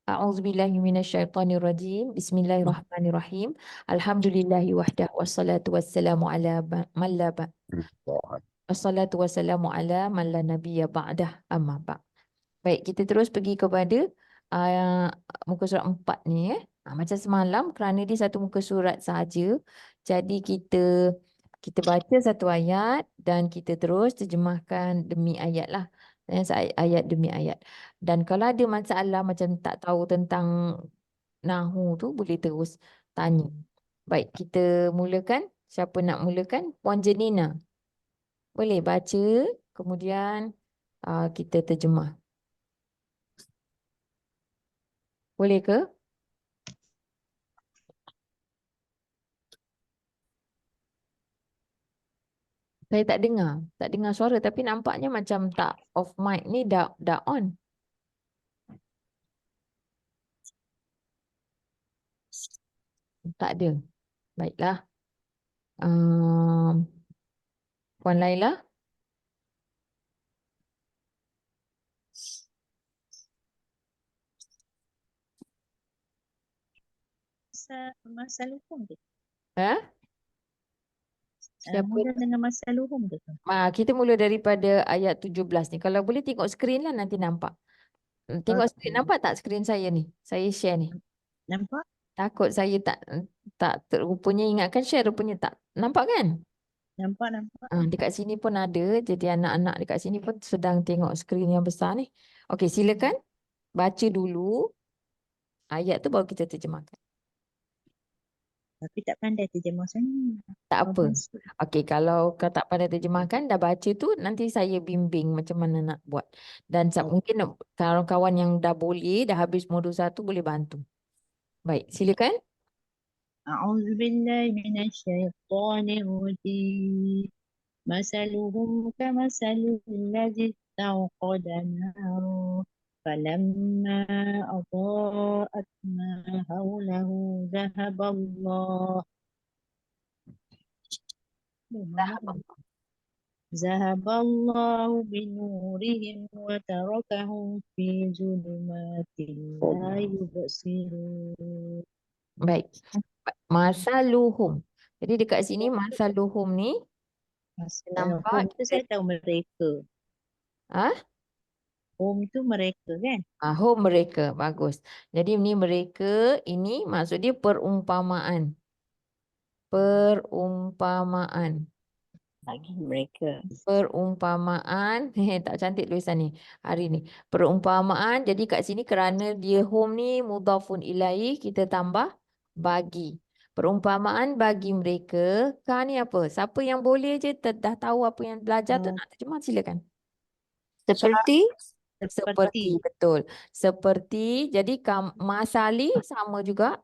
A'udzubillahi minasyaitonirrajim. Bismillahirrahmanirrahim. Alhamdulillahi wahdah wassalatu wassalamu ala man la ba- wassalatu wassalamu ala man la nabiyya ba'dah amma ba'. Baik, kita terus pergi kepada uh, muka surat 4 ni macam semalam kerana dia satu muka surat sahaja. Jadi kita baca satu ayat dan kita terus terjemahkan demi ayat lah. Ayat demi ayat. Dan kalau ada masalah macam tak tahu tentang Nahu tu boleh terus tanya. Baik, kita mulakan. Siapa nak mulakan? Puan Jenina. Boleh baca, kemudian kita terjemah. Boleh ke? Saya tak dengar. Tak dengar suara tapi nampaknya macam tak off mic ni dah on. Tak ada. Baiklah. Puan Laila. Masa luhum ke? Ha? Siapa? Mula dengan masa luhum ke? Kita mula daripada ayat 17 ni. Kalau boleh tengok skrin lah nanti nampak. Tengok skrin, nampak tak skrin saya ni? Saya share ni. Nampak? Takut saya tak rupanya ingatkan share, rupanya tak. Nampak kan? Nampak. Dekat sini pun ada. Jadi anak-anak dekat sini pun sedang tengok skrin yang besar ni. Okey, silakan. Baca dulu ayat tu baru kita terjemahkan. Tapi tak pandai terjemah sana. Tak apa. Okey, kalau kau tak pandai terjemahkan, dah baca tu, nanti saya bimbing macam mana nak buat. Dan mungkin kawan-kawan yang dah boleh, dah habis modul 1 boleh bantu. Baik, silakan. A'udzubillahi minasyaitonir rajim. Masaluhum kamasalil ladzi istawqada naran falamma adaa'at ma hawlahu zahaballahu binurihim wa tarakahum fi zulumatin la yubsirun. Baik. Masaluhum. Jadi dekat sini masaluhum ni nampak Home tu saya tahu mereka. Home tu mereka kan? home mereka. Bagus. Jadi ini mereka, ini maksud dia perumpamaan. Perumpamaan. Bagi mereka. Perumpamaan. Tak cantik tulisan ni hari ni. Perumpamaan. Jadi kat sini kerana dia home ni mudhafun ilaih, kita tambah bagi. Perumpamaan bagi mereka. Ni apa? Siapa yang boleh je dah tahu apa yang belajar tu nak terjemah, silakan. Seperti, betul. Seperti, jadi masali sama juga.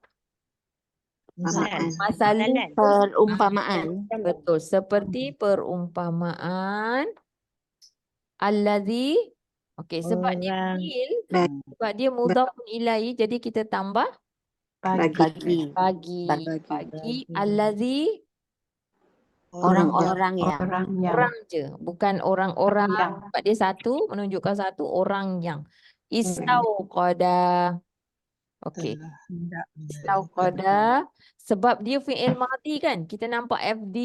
Masalu, perumpamaan. betul. Seperti perumpamaan. Allazi. Okey, sebab dia fi'il, sebab dia mudhafun ilaih, jadi kita tambah Bagi. allazi. Orang-orang yang. Orang je, bukan orang-orang. Sebab dia satu, menunjukkan satu orang yang. Istauqada. Okey. Istauqada. Sebab dia fi'il madhi kan. Kita nampak FD.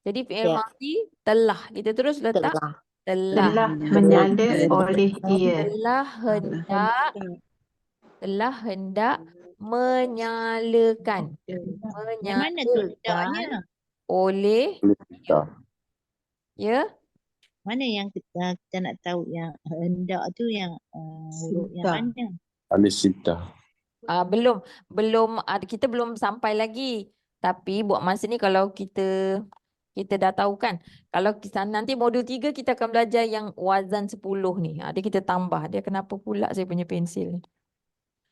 Jadi fi'il madhi telah. Kita terus letak telah menyala oleh dia. Telah hendak menyalakan. Yang mana tu hendaknya? Oleh ya. Mana yang kita nak tahu yang hendak tu yang huruf yang mana? Alisita. Belum kita belum sampai lagi. Tapi buat masa ni kalau kita dah tahu kan. Kalau kita nanti modul 3 kita akan belajar yang wazan 10 ni. Dia kita tambah. Dia kenapa pula saya punya pensil ni.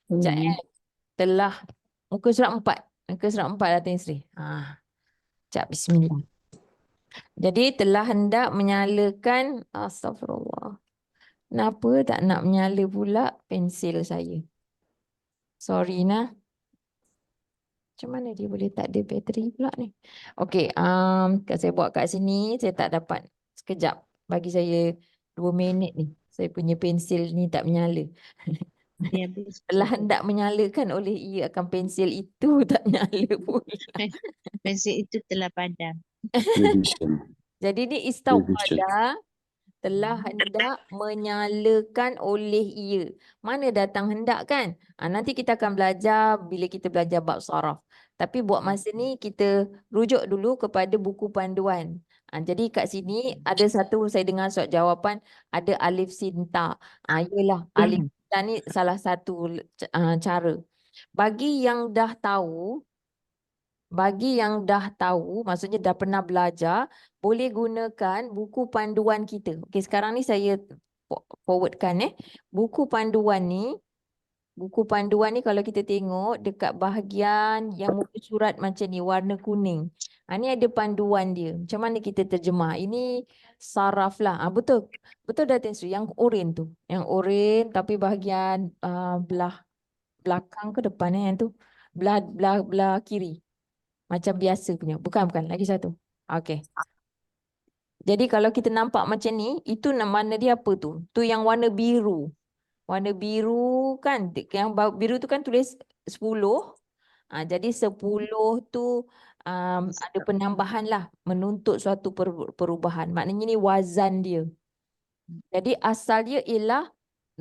Sekejap telah muka surat 4. Muka surat 4 Datin Sri. Sekejap, bismillah. Jadi telah hendak menyalakan, astagfirullah. Kenapa tak nak menyala pula pensil saya? Sorry nah. Macam mana dia boleh tak ada bateri pula ni? Okey, saya buat kat sini, saya tak dapat. Sekejap, bagi saya 2 minit ni. Saya punya pensil ni tak menyala. Dia habis Telah hendak menyalakan oleh ia akan pensil itu tak nyala pula. pensel itu telah padam. Revision. Jadi ni Revision. istauqada telah hendak menyalakan oleh ia. Mana datang hendak kan? Nanti kita akan belajar bila kita belajar bab saraf. Tapi buat masa ni kita rujuk dulu kepada buku panduan. Jadi kat sini ada satu saya dengar soal jawapan ada alif sin ta. Yalah alif sin ta ni salah satu cara. Bagi yang dah tahu, maksudnya dah pernah belajar, boleh gunakan buku panduan kita. Okey, sekarang ni saya forwardkan Buku panduan ni kalau kita tengok dekat bahagian yang muka surat macam ni warna kuning. Ni ada panduan dia. Macam mana kita terjemah? Ini saraf lah. Betul. Betul dah Tin Sri. Yang oren tu. Yang oren tapi bahagian belah belakang ke depan yang tu. Belah kiri. Macam biasa punya. Bukan. Lagi satu. Okey. Jadi kalau kita nampak macam ni, itu mana dia apa tu? Tu yang warna biru. Warna biru kan, yang biru tu kan tulis 10. Jadi 10 tu ada penambahan lah. Menuntut suatu perubahan. Maknanya ni wazan dia. Jadi asal dia ialah,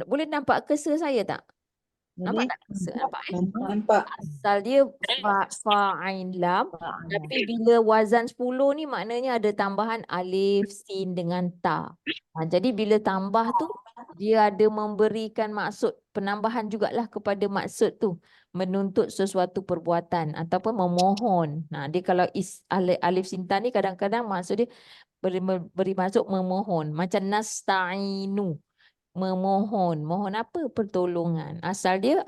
boleh nampak cursor saya tak? Nampak Boleh? tak cursor? Nampak Nampak. Asal dia fa ain lam. Tapi bila wazan 10 ni maknanya ada tambahan alif, sin dengan ta. Jadi bila tambah tu dia ada memberikan maksud penambahan jugalah kepada maksud tu. Menuntut sesuatu perbuatan ataupun memohon. Dia kalau alif sin ta ni kadang-kadang maksud dia beri maksud memohon. Macam nasta'inu. Memohon. Mohon apa? Pertolongan. Asal dia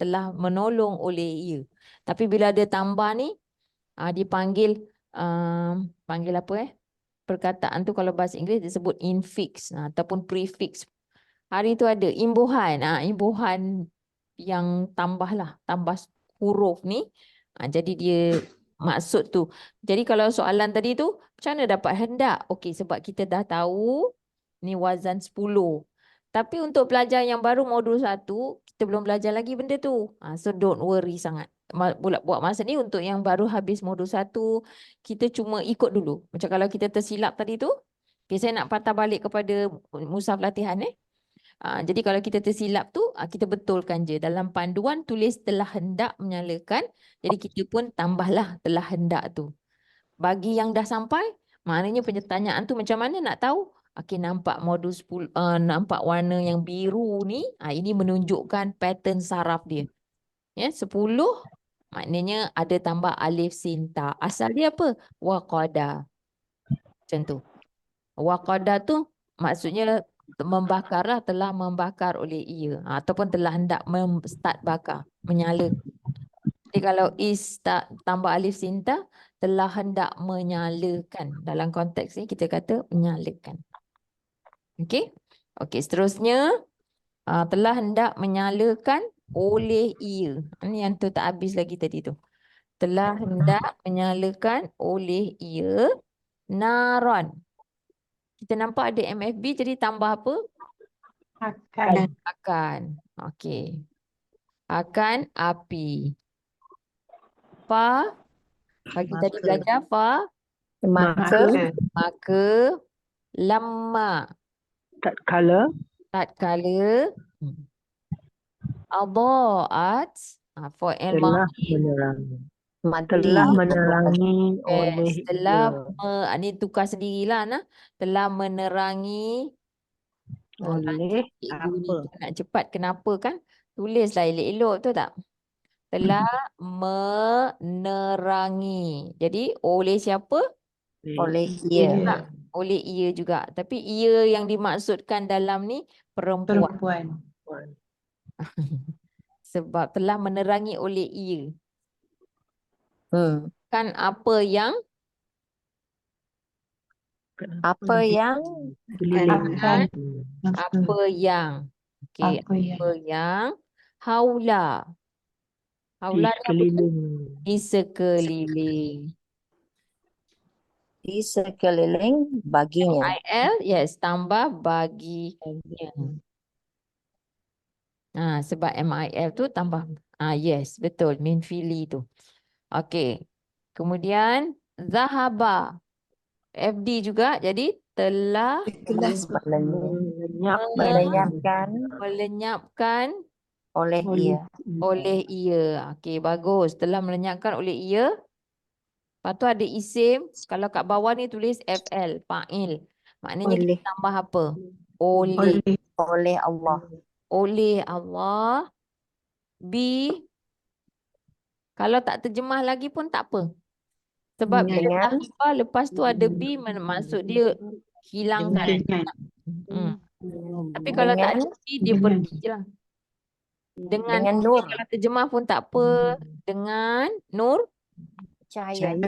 telah menolong oleh ia. Tapi bila dia tambah ni dipanggil panggil apa perkataan tu kalau bahasa Inggeris disebut infix ataupun prefix. Hari tu ada imbuhan. Imbuhan yang tambah huruf ni. Jadi dia maksud tu. Jadi kalau soalan tadi tu macam mana dapat hendak? Okey, sebab kita dah tahu ni wazan 10. Tapi untuk pelajar yang baru modul 1, kita belum belajar lagi benda tu. So don't worry sangat. Buat masa ni untuk yang baru habis modul 1, kita cuma ikut dulu. Macam kalau kita tersilap tadi tu, saya nak patah balik kepada mushaf latihan jadi kalau kita tersilap tu, kita betulkan je. Dalam panduan tulis telah hendak menyalakan. Jadi kita pun tambahlah telah hendak tu. Bagi yang dah sampai, maknanya pertanyaan tu macam mana nak tahu? Okey, nampak modul 10, nampak warna yang biru ni, ini menunjukkan pattern saraf dia. 10 maknanya ada tambah alif sin ta. Asal dia apa? Waqada. Macam tu. Waqada tu maksudnya membakar telah membakar oleh ia ataupun telah hendak start bakar, menyala. Jadi kalau tambah alif sin ta, telah hendak menyalakan. Dalam konteks ni kita kata menyalakan. Okey? Okey, seterusnya telah hendak menyalakan oleh ia. Ini yang tu tak habis lagi tadi tu. Telah hendak menyalakan oleh ia naron. Kita nampak ada MFB jadi tambah apa? Akan. Okey. Akan api. Fa. Pagi tadi belajar fa. Maka. Lama. Tatkala Adaat. For telah menerangi oleh ini tukar sendirilah telah menerangi oleh apa nak cepat kenapa kan tulislah elok-elok tu tak telah menerangi jadi oleh siapa Oleh ia. oleh ia juga tapi ia yang dimaksudkan dalam ni perempuan. Sebab telah menerangi oleh ia kan apa yang Apa yang okey apa yang haula di sekeliling baginya. IL yes tambah baginya Sebab MIL tu tambah. Yes, betul. Min fili tu. Okey. Kemudian Zahaba. FD juga. Jadi telah melenyapkan melenyapkan oleh ia. oleh ia. Okey, bagus. Telah melenyapkan oleh ia. Lepas tu ada isim. Kalau kat bawah ni tulis FL. Fa'il. Maknanya kita Oleh. tambah apa? Oleh. Oleh Allah. Oleh Allah. B. Kalau tak terjemah lagi pun tak apa. Sebab bila Dengan Zahaba lepas tu ada B maksud dia hilangkan. Tapi kalau tak ada B dia pergi je lah. dengan nur. Kalau terjemah pun tak apa. Dengan nur Cahaya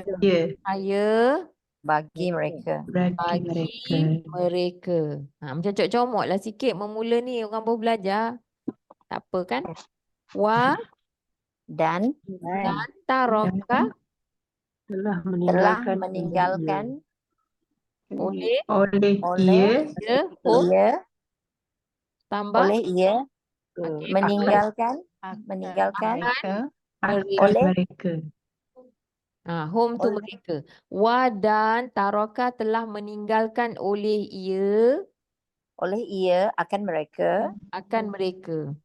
cahaya bagi mereka. bagi mereka. Macam comot lah sikit memula ni orang baru belajar. Tak apa kan? Wa Dan taroka Telah telah meninggalkan meninggalkan oleh oleh oleh ia hum ia tambah oleh ia okey, meninggalkan mereka mereka. mereka. Home tu mereka. Wa dan taroka telah meninggalkan oleh ia akan mereka akan mereka.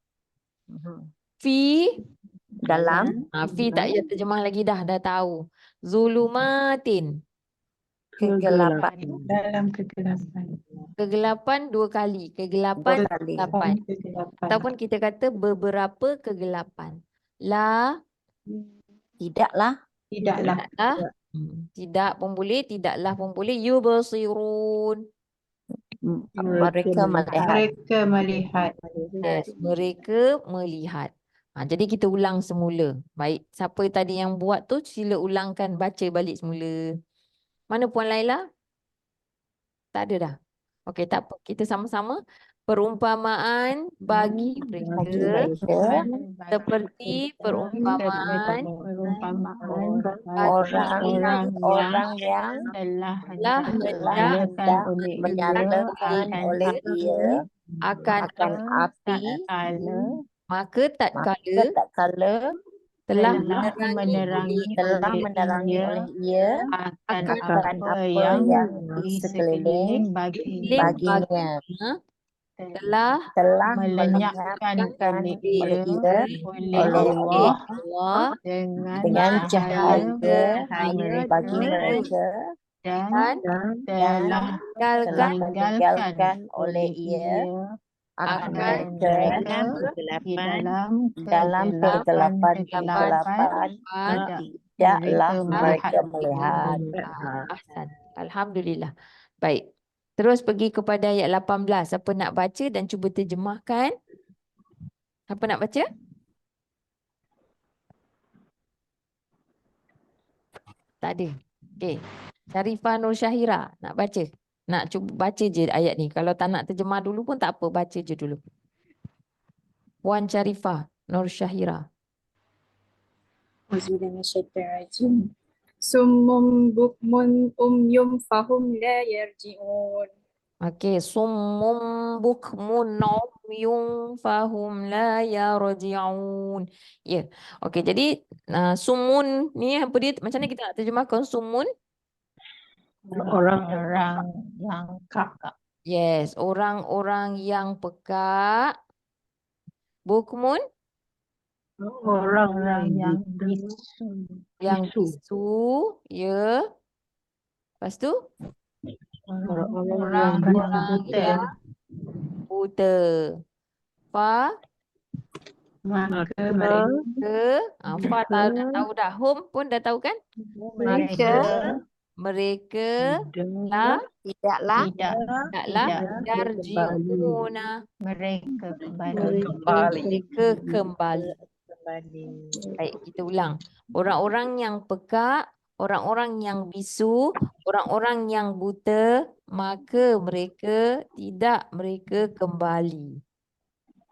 Mhm. Fi dalam fi tak payah terjemah lagi dah tahu. Zulumatin. kegelapan Dalam kegelapan. Kegelapan 2 kali. Kegelapan dua kali. kegelapan. Kegelapan. Ataupun kita kata beberapa kegelapan. La Tidaklah Tidaklah. tidak pun boleh, tidaklah pun boleh. Yubsirun. mereka melihat. Mereka melihat. Yes, mereka melihat. Jadi kita ulang semula. Baik, siapa tadi yang buat tu sila ulangkan, baca balik semula. Mana Puan Laila? Tak ada dah. Okey, tak apa. Kita sama-sama. Perumpamaan bagi Bagi mereka mereka seperti perumpamaan orang yang telah telah hendak menyalakan oleh ia akan akan api maka tak kala tak kala telah menerangi menerangi oleh ia akan akan apa apa yang yang di di sekeliling sekeliling baginya telah telah melenyapkan melenyapkan oleh oleh ia oleh oleh Allah Allah dengan cahaya cahaya bagi mereka dan dan telah telah meninggalkan meninggalkan oleh ia akan akan mereka di dalam kegelapan tidaklah mereka melihat. Ahsan. Alhamdulillah. Baik. Terus pergi kepada ayat 18. Siapa nak baca dan cuba terjemahkan? Siapa nak baca? Tak ada. Okey. Syarifah Nur Syahira nak baca? Nak cuba baca je ayat ni. Kalau tak nak terjemah dulu pun tak apa. Baca je dulu. Puan Syarifah Nur Syahira. Auzubillahiminasyaitonirrajim. Summum bukmun umyum fahum la yarji'un. Okey, summum bukmun umyun fahum la yarji'un. Ya. Okey, jadi sumun ni apa dia? Macam mana kita nak terjemahkan sumun? Orang yang kakak Yes, orang-orang yang peka. Bukmun orang yang bisu, ya. Lepas tu orang yang buta. Fa Maka mereka Fa tahu dah. Hum pun dah tahu kan? Mereka Tidaklah yarji'una. mereka Mereka kembali. Baik, kita ulang. Orang-orang yang peka, orang-orang yang bisu, orang-orang yang buta, maka mereka kembali.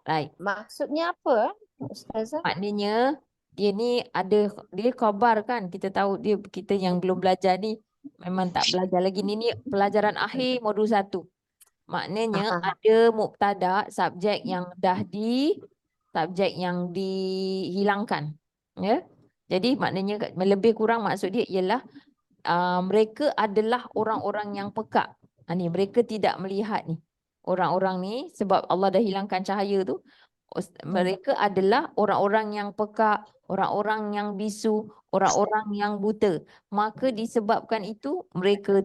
Baik. maksudnya apa, Ustazah? Maknanya dia ni ada, dia khabar kan, kita tahu dia, kita yang belum belajar ni memang tak belajar lagi ni pelajaran akhir modul 1. Maknanya ada mubtada subjek yang dah subjek yang dihilangkan. Ya. Jadi maknanya lebih kurang maksud dia ialah mereka adalah orang-orang yang peka. Ni mereka tidak melihat ni. Orang-orang ni sebab Allah dah hilangkan cahaya tu, mereka adalah orang-orang yang peka, orang-orang yang bisu, orang-orang yang buta. Maka disebabkan itu mereka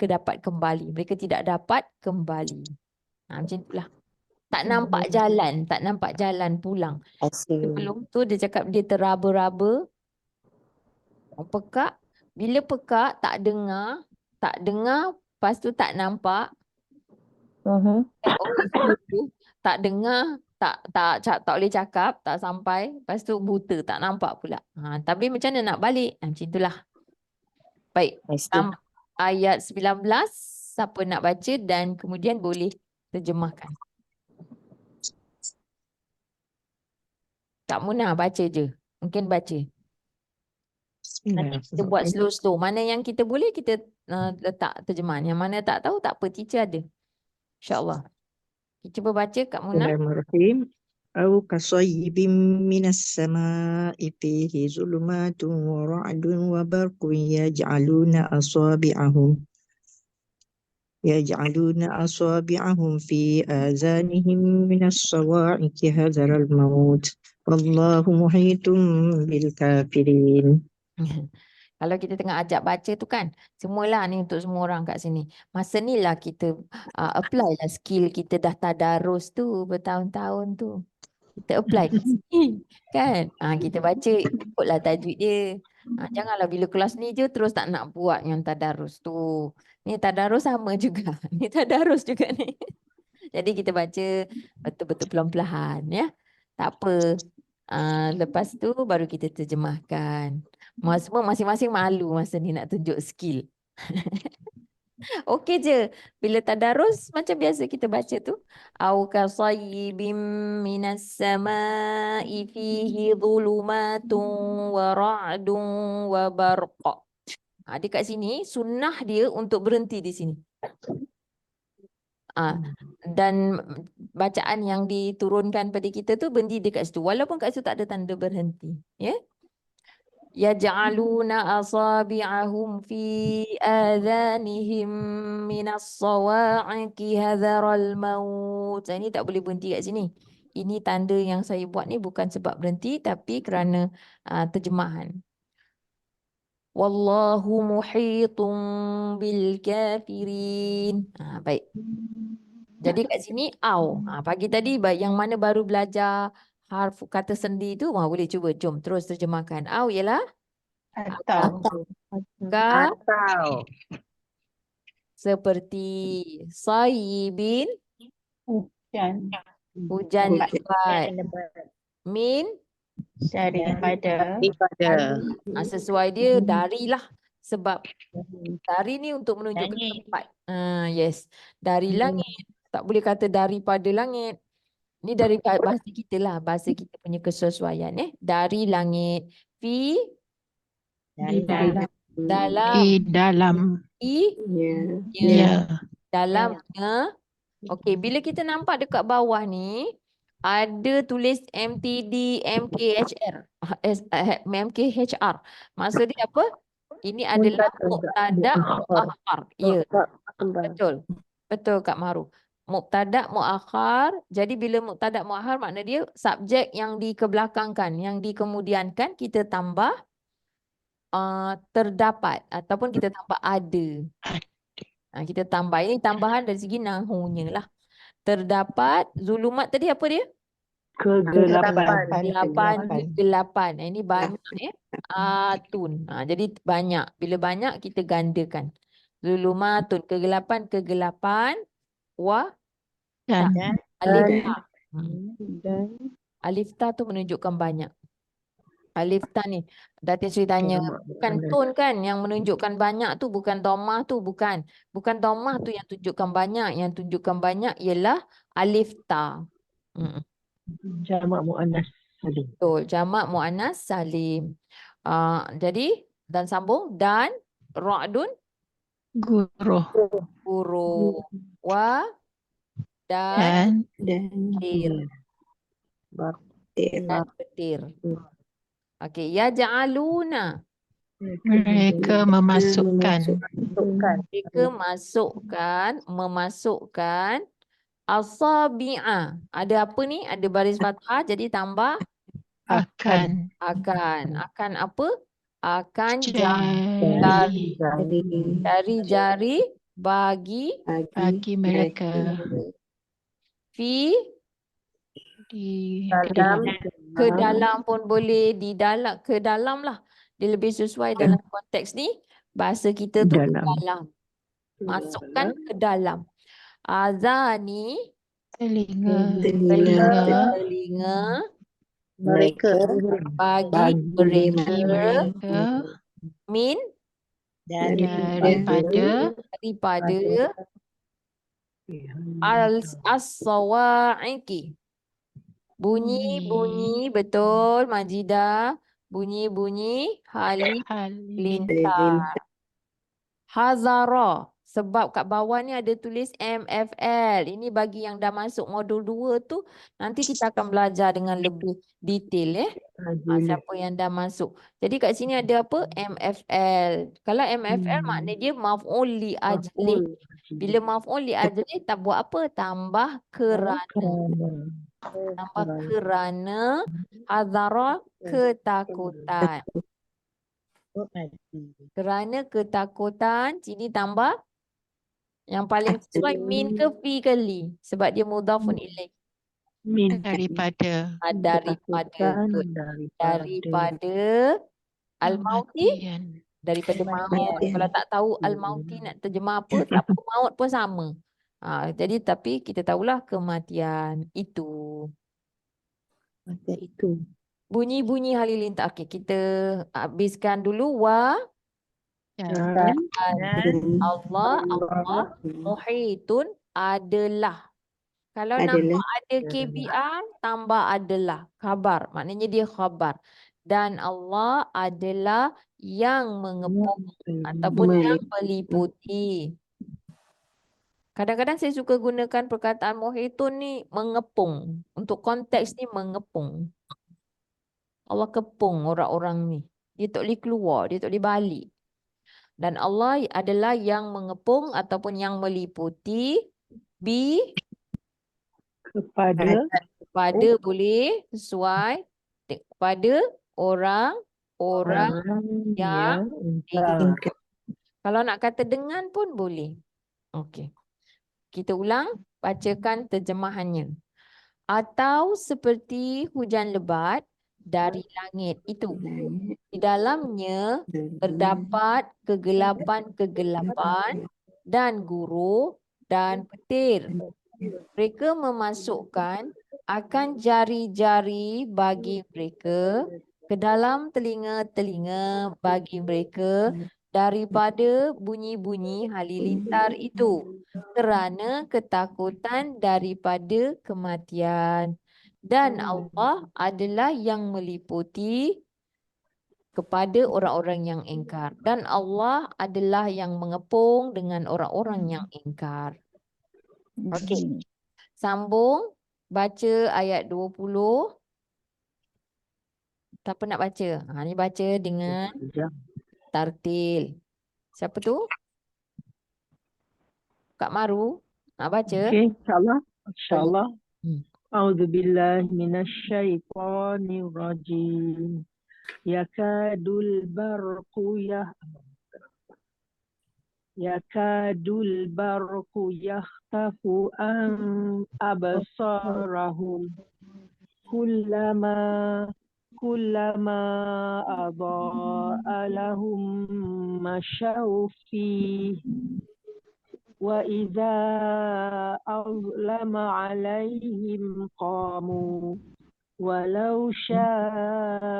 dapat kembali. Mereka tidak dapat kembali. Macam itulah. Tak nampak jalan pulang. I see. Sebelum tu dia cakap dia teraba-raba, pekak. Bila pekak tak dengar, lepas tu tak nampak. Tak dengar, tak boleh cakap, tak sampai, lepas tu buta, tak nampak pula. Tapi macam mana nak balik? Macam itulah. Baik. I see. Ayat 19, siapa nak baca dan kemudian boleh terjemahkan. Kak Munah baca je. Mungkin baca. Nanti kita buat slow-slow. Mana yang kita boleh, kita letak terjemahan. Yang mana tak tahu, tak apa. Teacher ada. InsyaAllah. Kita cuba baca Kak Munah. Bismillahirrahmanirrahim. Au kasayyibin minas samaa'i fihi zulumatun wa ra'dun wa barqun يجعلون أصابعهم في آذانهم من الصواعق حذر الموت والله محيط بالكافرين. Kalau kita tengah ajak baca tu kan, semualah ni untuk semua orang kat sini. Masa ni lah kita apply lah skill kita dah tadarus tu bertahun-tahun tu. Kita apply kat sini kan. Kita baca ikutlah tajwid dia. Janganlah bila kelas ni je terus tak nak buat yang tadarus tu. Ni tadarus sama juga. Ni tadarus juga ni. Jadi kita baca betul-betul pelan-pelan ya. Tak apa. Lepas tu baru kita terjemahkan. Semua masing-masing malu masa ni nak tunjuk skill. Okey je. Bila tadarus macam biasa kita baca tu. Au kasayyibim minas samaa'i fihi dhulumatun wa ra'dun wa barqa. Dia kat sini sunnah dia untuk berhenti di sini. Dan bacaan yang diturunkan pada kita tu berhenti dekat situ. Walaupun kat situ tak ada tanda berhenti. Ya. Yaj'aluna asabi'ahum fi adhanihim minas sawa'iqi hadharal maut. Ini tak boleh berhenti kat sini. Ini tanda yang saya buat ni bukan sebab berhenti tapi kerana terjemahan. Wallahu muhitun bil kafirin. Baik. Jadi kat sini au. Pagi tadi yang mana baru belajar harf kata sendi tu, boleh cuba. Jom terus terjemahkan. Au ialah Atau. Atau. Seperti sayyibin, Hujan. hujan lebat. Min, Daripada. sesuai dia darilah. Sebab dari ni untuk menunjukkan tempat. Yes. Dari langit. Tak boleh kata daripada langit. Ni dari bahasa kita lah. Bahasa kita punya kesesuaian. Dari langit. Fi. Dalam. Dalamnya. Okey. Bila kita nampak dekat bawah ni. Ada tulis MTD, MKHR. Maksud dia apa? Ini adalah mubtada muakhar. Ya. Betul. Betul Kak Maru. Mubtada muakhar. Jadi bila mubtada muakhar makna dia subjek yang dikebelakangkan, yang dikemudiankan kita tambah terdapat ataupun kita tambah ada. Kita tambah. Ini tambahan dari segi nahunya lah. Terdapat zulumat tadi apa dia? Kegelapan. Ini banyak ya. Atun. Jadi banyak. Bila banyak kita gandakan. Zulumatun. Kegelapan. Alif ta. Alif ta tu menunjukkan banyak. Alif ta ni. Datin ceritanya. Bukan tun kan. Yang menunjukkan banyak tu. Bukan domah tu. Bukan. Bukan domah tu yang tunjukkan banyak. Yang tunjukkan banyak ialah alif ta. Jamak muannas salim. Betul, jamak muannas salim. Jadi dan sambung dan ra'dun Guru. guru wa dan kir. dan petir. Okey, yaj'aluna. Mereka memasukkan. Mereka memasukkan asabi'a. Ada apa ni? Ada baris fathah jadi tambah Akan. akan apa? Akan Jari. jari-jari bagi Bagi mereka. fi Di ke dalam pun boleh, di dalam, ke dalam lah. Dia lebih sesuai dalam konteks ni. Bahasa kita tu ke dalam. Masukkan ke dalam. Azani, telinga. telinga Mereka bagi mereka Mereka min daripada as-sawa'iqi. Bunyi-bunyi, betul Majidah. Bunyi-bunyi halilintar. Hazara. Sebab kat bawah ni ada tulis MFL. Ini bagi yang dah masuk modul 2 tu. Nanti kita akan belajar dengan lebih detail siapa yang dah masuk. Jadi kat sini ada apa? MFL. Kalau MFL maknanya dia maf'ul li ajli. Bila maf'ul li ajli tak buat apa? Tambah kerana. Tambah kerana. Hazara ketakutan. Kerana ketakutan, sini tambah yang paling sesuai min ke fi ke li? Sebab dia mudhafun ilaih. daripada Daripada al-mauti, kematian. daripada maut. Kalau tak tahu al-mauti nak terjemah apa, tak apa, maut pun sama. Jadi tapi kita tahulah kematian itu. Bunyi-bunyi halilintar. Okey, kita habiskan dulu Dan Allah muhitun adalah. Kalau nampak ada KBR, tambah adalah. Khabar. Maknanya dia khabar. Dan Allah adalah yang mengepung ataupun yang meliputi. Kadang-kadang saya suka gunakan perkataan muhitun ni mengepung. Untuk konteks ni mengepung. Allah kepung orang-orang ni. Dia tak boleh keluar, dia tak boleh balik. Dan Allah adalah yang mengepung ataupun yang meliputi kepada boleh sesuai kepada orang yang ingkar. Kalau nak kata dengan pun boleh. Okey. Kita ulang, bacakan terjemahannya. Atau seperti hujan lebat dari langit itu. Di dalamnya terdapat kegelapan-kegelapan dan guruh dan petir. Mereka memasukkan akan jari-jari bagi mereka ke dalam telinga-telinga bagi mereka daripada bunyi-bunyi halilintar itu kerana ketakutan daripada kematian. Dan Allah adalah yang meliputi kepada orang-orang yang ingkar. Dan Allah adalah yang mengepung dengan orang-orang yang ingkar. Okey. Sambung. Baca ayat 20. Siapa nak baca? Ni baca dengan tartil. Siapa tu? Kak Maru. Nak baca? Okey, insyaAllah. Hmm. A'udzubillahi minasyaitonir rajim. Yakadul barqu yakhtafu an absarahum kullama adha'a lahum masyaw fihi wa idza azlama alaihim qamu walau sya'allahu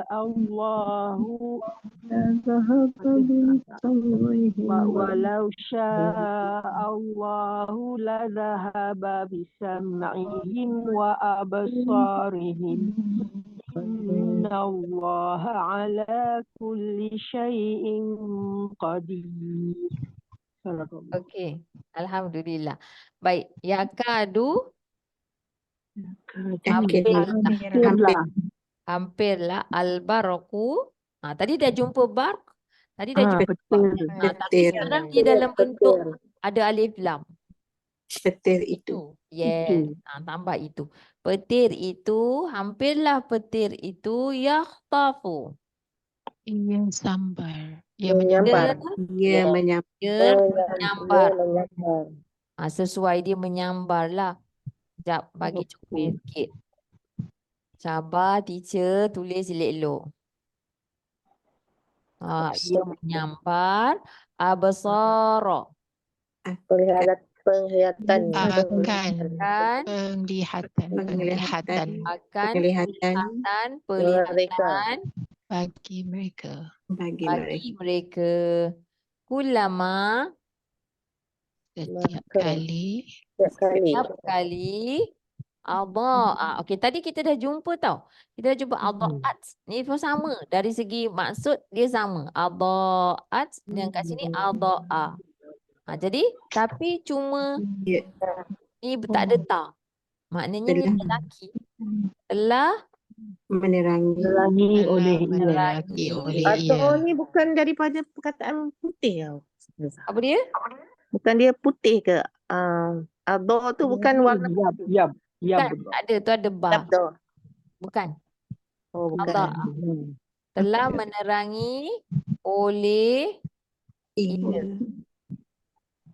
la dhahaba bisam'ihim wa absarihim innallaha ala kulli syai'in qadir. Okey. Alhamdulillah. Baik. Yakadu Hampirlah. Hampirlah al-barqu. Tadi dah jumpa barq. Tadi dah jumpa Betul. tapi sekarang dia dalam bentuk ada alif lam. Petir itu. Yes. Tambah itu. Petir itu, hampirlah petir itu yakhtafu. Ia sambar. Ia Dia, Ia menyambar. dia menyambar. Sesuai dia menyambar lah. Sekejap, bagi comel sikit. Sabar, teacher tulis elok-elok. Dia menyambar. Absara. Penglihatan. akan Kan penglihatan akan Penglihatan penglihatan bagi mereka. bagi mereka. bagi mereka. Kulama Setiap kali setiap kali adha'a. Okey, tadi kita dah jumpa tau. Kita dah jumpa adha'at. Ni pun sama. Dari segi maksud dia sama. Adha'at yang kat sini adha'a. Jadi tapi cuma Ya. ni tak ada ta. Maknanya ni lelaki. Telah Menerangi. Menerangi oleh menerangi oleh Atau ia. ni bukan daripada perkataan putih tau. apa dia? Bukan dia putih ke? Ador tu bukan warna Yap. Bukan. Ada tu ada ba. Ador. Bukan. Oh, bukan. Allah telah menerangi oleh Iya.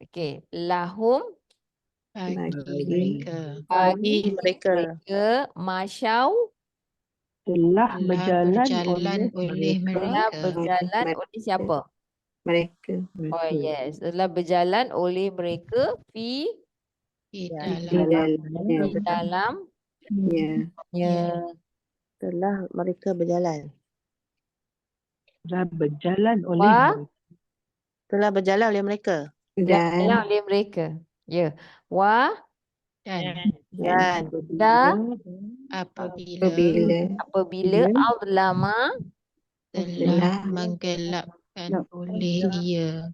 okey, lahum Bagi mereka Bagi mereka. masyau telah berjalan oleh telah mereka. berjalan oleh siapa? Mereka. Oh yes, telah berjalan oleh mereka Di Di dalam di dalamnya. dalamnya. Telah mereka berjalan. telah berjalan oleh Wah. mereka. Telah berjalan oleh mereka. Berjalan Dan oleh mereka. Ya. Wa dan apabila apabila azlama telah menggelapkan oleh ia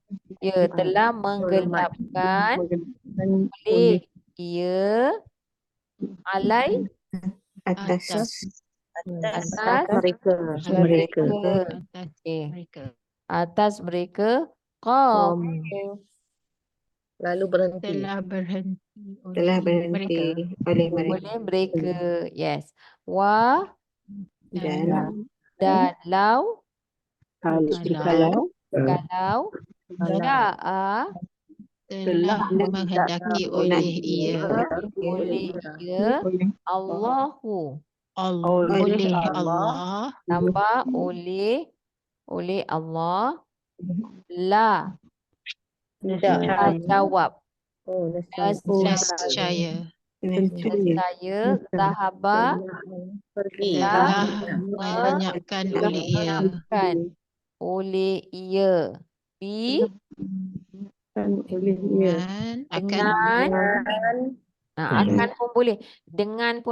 telah menggelapkan oleh ia alai atas atas mereka. mereka. atas Okey. mereka. Atas mereka qam Lalu berhenti. Telah berhenti Telah oleh berhenti mereka. oleh mereka. oleh mereka. Yes. Wa Dan dan lau Kalau kalau sya'a Telah menghendaki oleh ia oleh ia Allahu oleh Allah tambah oleh Allah la tidak. jawab Oh, nescaya saya zahaba pergi. telah melenyapkan oleh ia kan oleh ia bi dengan akan dengan akan pun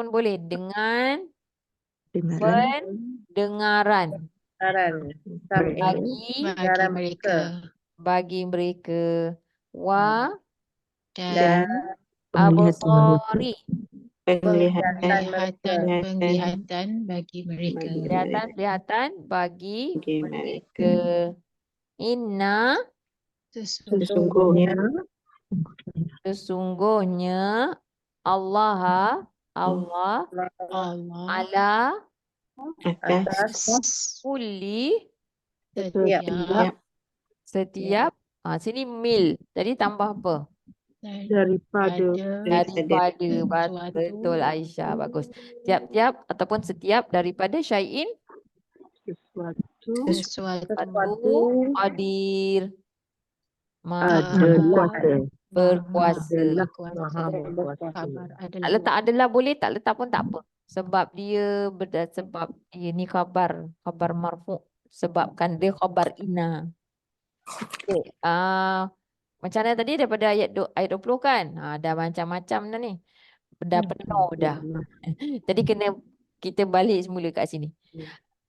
boleh dengan pendengaran bagi mereka wa dan absari penglihatan bagi mereka. kelihatan bagi mereka. Inna sesungguhnya Allah Allah ala Atas kulli setiap setiap sini mil jadi tambah apa? daripada Betul Aisyah, bagus. Tiap-tiap ataupun setiap daripada syai'in sesuatu qadir adalah berkuasa. Khabar Tak adalah letak adalah boleh, tak letak pun tak apa. Sebab dia sebab ini khabar marfu, sebabkan dia khabar ina. Okey, macam mana tadi daripada ayat 20 kan? Dah macam-macam dah ni. Dah penuh dah. Jadi kita balik semula kat sini.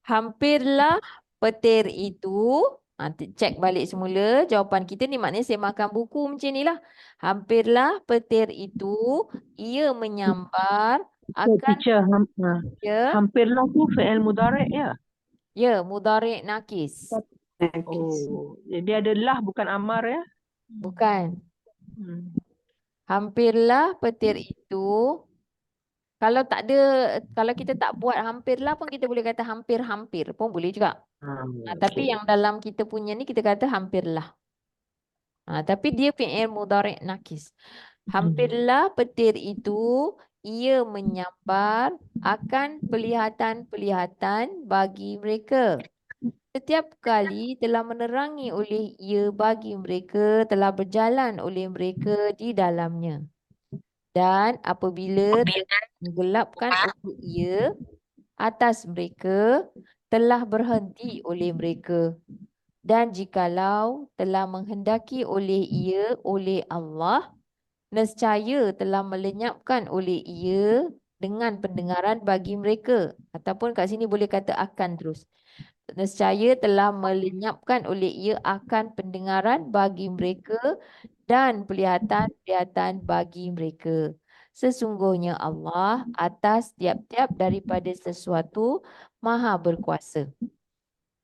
Hampirlah petir itu, cek balik semula jawapan kita ni, maknanya saya makan buku macam ni lah. Hampirlah petir itu ia menyambar Akan Teacher, ya, hampirlah tu fi'il mudhari' ya. ya mudhari' nakis. Oh, jadi ada lah bukan amar ya. Bukan. Hmm. Hampirlah petir itu. Kalau tak ada, kalau kita tak buat hampirlah pun kita boleh kata hampir-hampir pun boleh juga. Tapi yang dalam kita punya ni kita kata hampirlah. Tapi dia fi'il mudhari' nakis. Hampirlah petir itu ia menyambar akan pelihatan-pelihatan bagi mereka. Setiap kali telah menerangi oleh ia bagi mereka, telah berjalan oleh mereka di dalamnya. Dan apabila menggelapkan oleh ia atas mereka, telah berhenti oleh mereka. Dan jikalau telah menghendaki oleh ia oleh Allah, nescaya telah melenyapkan oleh ia dengan pendengaran bagi mereka. Ataupun kat sini boleh kata akan terus. Nescaya telah melenyapkan oleh ia akan pendengaran bagi mereka dan pelihatan-pelihatan bagi mereka. Sesungguhnya Allah atas tiap-tiap daripada sesuatu maha berkuasa.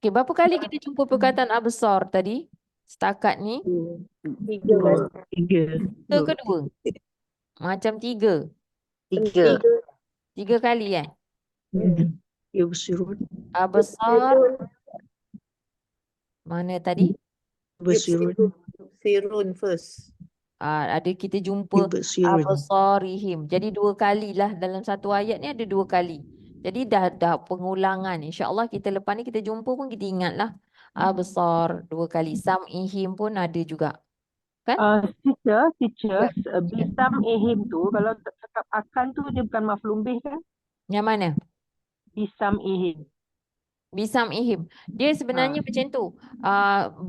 Okey, berapa kali kita jumpa perkataan absar tadi? Setakat ni? 3. Ke kedua? Macam 3. 3. 3 kali kan? Yubsirun. Absar. Mana tadi? Yubsirun. Sirun first. Ada kita jumpa Yubsirun. absarihim. Jadi 2 kali lah dalam satu ayat ni ada 2 kali. Jadi dah pengulangan. InsyaAllah kita lepas ni kita jumpa pun kita ingatlah. Absar 2 kali. Sam'ihim pun ada juga. Kan? Teacher, bisam ihim tu kalau cakap akan tu dia bukan maf'ul bih kan? Yang mana? Bisam ihim. Bisam'ihim. Dia sebenarnya macam tu.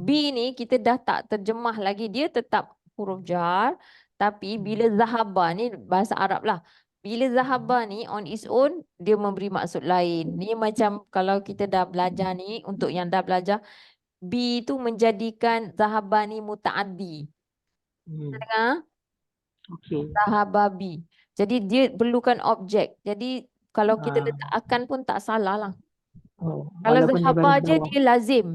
B ni kita dah tak terjemah lagi. Dia tetap huruf jar. Tapi bila zahaba ni bahasa Arab lah. Bila zahaba ni on its own dia memberi maksud lain. Ni macam kalau kita dah belajar ni, untuk yang dah belajar, B tu menjadikan zahaba ni muta'addi. Dengar? Okey. Zahaba B. Jadi dia perlukan objek. Jadi kalau kita letak akan pun tak salah lah. Oh, Kalau walaupun dia zahaba baris je bawah. dia lazim.